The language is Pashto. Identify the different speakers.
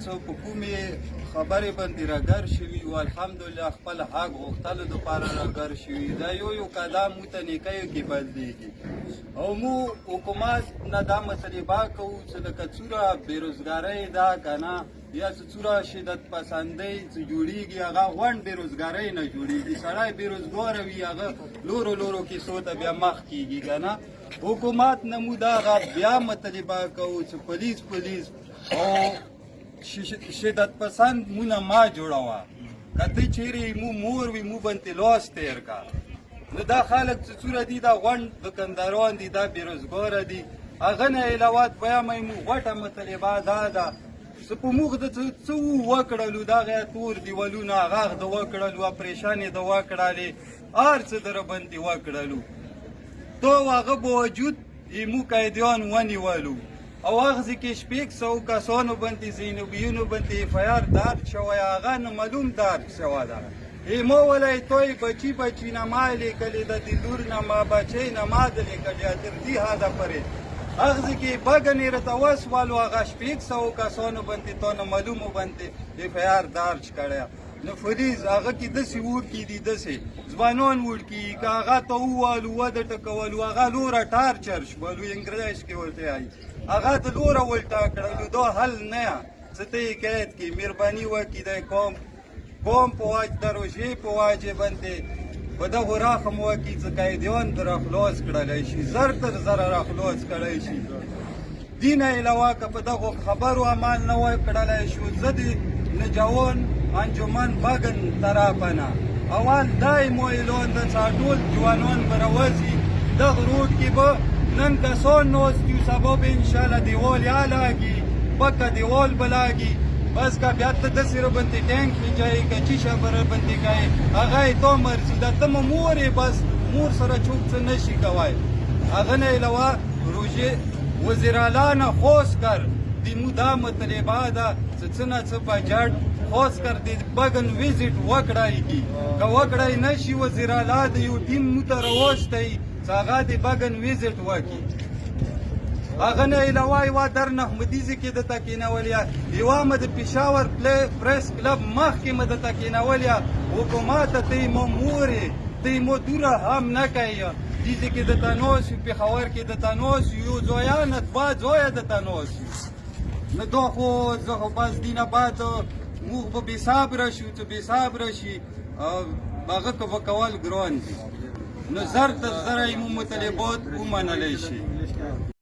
Speaker 1: تاسو په کومې خبرې باندې راګر شوي او الحمدلله خپل حق غوښتلو دپاره راګر شوي دا یو قدم مو ته نیکیو کې بدلېږي او مو حکومت نه دا مطالبه کوو چې لکه څوره بېروزګارۍ ده که نه یا چې څوره شدت پسندۍ چې جوړېږي هغه غونډ بېروزګارۍ نه جوړېږي سړی بېروزګاره وي هغه لورو کیسو ته بیا مخ کېږي که نه حکومت نه مو دغه بیا مطالبه کوو چې پولیس او شدت پسند مونه ما جوړوه که ته چیرې مو مور وي مو باندې لاس تېر کا نو دا خلک چې څوره دي دا غونډ دکانداران دي دا بېروزګاره دي هغه نه علاوه دویمه مو غوټه مطالبه دا ده چې په موږ د څه وکړلو دغه تور دیوالونه هغه د وکړلو اپریشن یې د وکړلې هر څه در باندې وکړلو تو هغه باوجود مو قیدیان ونیولو او هغه کې شپږ سوه کسانو باندې زینبیونو باندې اف آی آر درج شوی هغه نه معلوم درج شوی ده ما ولای توی بچی نه ما لیکلې ده د لور نه ما بچی نه ما ده لیکلې تر دې حده پورې هغه کې بګنې راته وسولو هغه شپږ سوه کسانو باندې تا نه معلومو باندې اف آی آر درج کړی نو فریز هغه کې داسې وړکي دي داسې ځوانان وړکي که هغه ته ووالو وده ټکولو هغه لوره ټارچر شولو انګلیس کې ورته وایي هغه ته لوره ولټا کړلو دا حل نه څه ته یې قید کړي مهرباني وکړي دی قوم په واج د روژې په واجې باندې په دغو رحم وکړي چې قیدیان در خلاص کړلی شي زر تر زره راخلاص کړی شي دې نه علاوه که په دغو خبرو عمل نه وای کړلی شو زه د نجوان انجمن بګن طرفنه اول دای مو اعلان ده چې ټول جوانان به راوځي دغه روډ کې به نن کسان ناست یو سبا به انشاءالله دیوال یا لاګي پکه دیوال به لاګي بس که بیا ته داسې راباندې ټینک خیجایي که چیشه به راباندې کوې هغه یې تا مرضي ده ته مور یې بس مور سره چوک څه نشي کوی هغه نه علاوه روژې وزیراعلی نه خواست کرد د مو دا مطالبه ده چې څه نه څه بجټ خاص کر د بګن ویزیټ وکړای کی که وکړای نشي وزیراعلی د یو ټیم مو ته راوستی چې هغه د بګن ویزیټ وکړي هغه نه علاوه یوه در نحمدیزې کې درته کېنولې یوه مې د پېښور پریس کلب مخکې مې درته کېنولې حکومت ته یې مو مورې ته یې مو دوره هم نه کوي دیزې کې درته ناست یو پېښور کې درته ناست یو زویه نه دوه زویه درته ناست نو دا خو زه خو بس دې نه بعد موږ به بېصبره شو چې بېصبره شي هغه که به کول ګران دي نو زر تر زره یې مو مطالبات ومنلی شي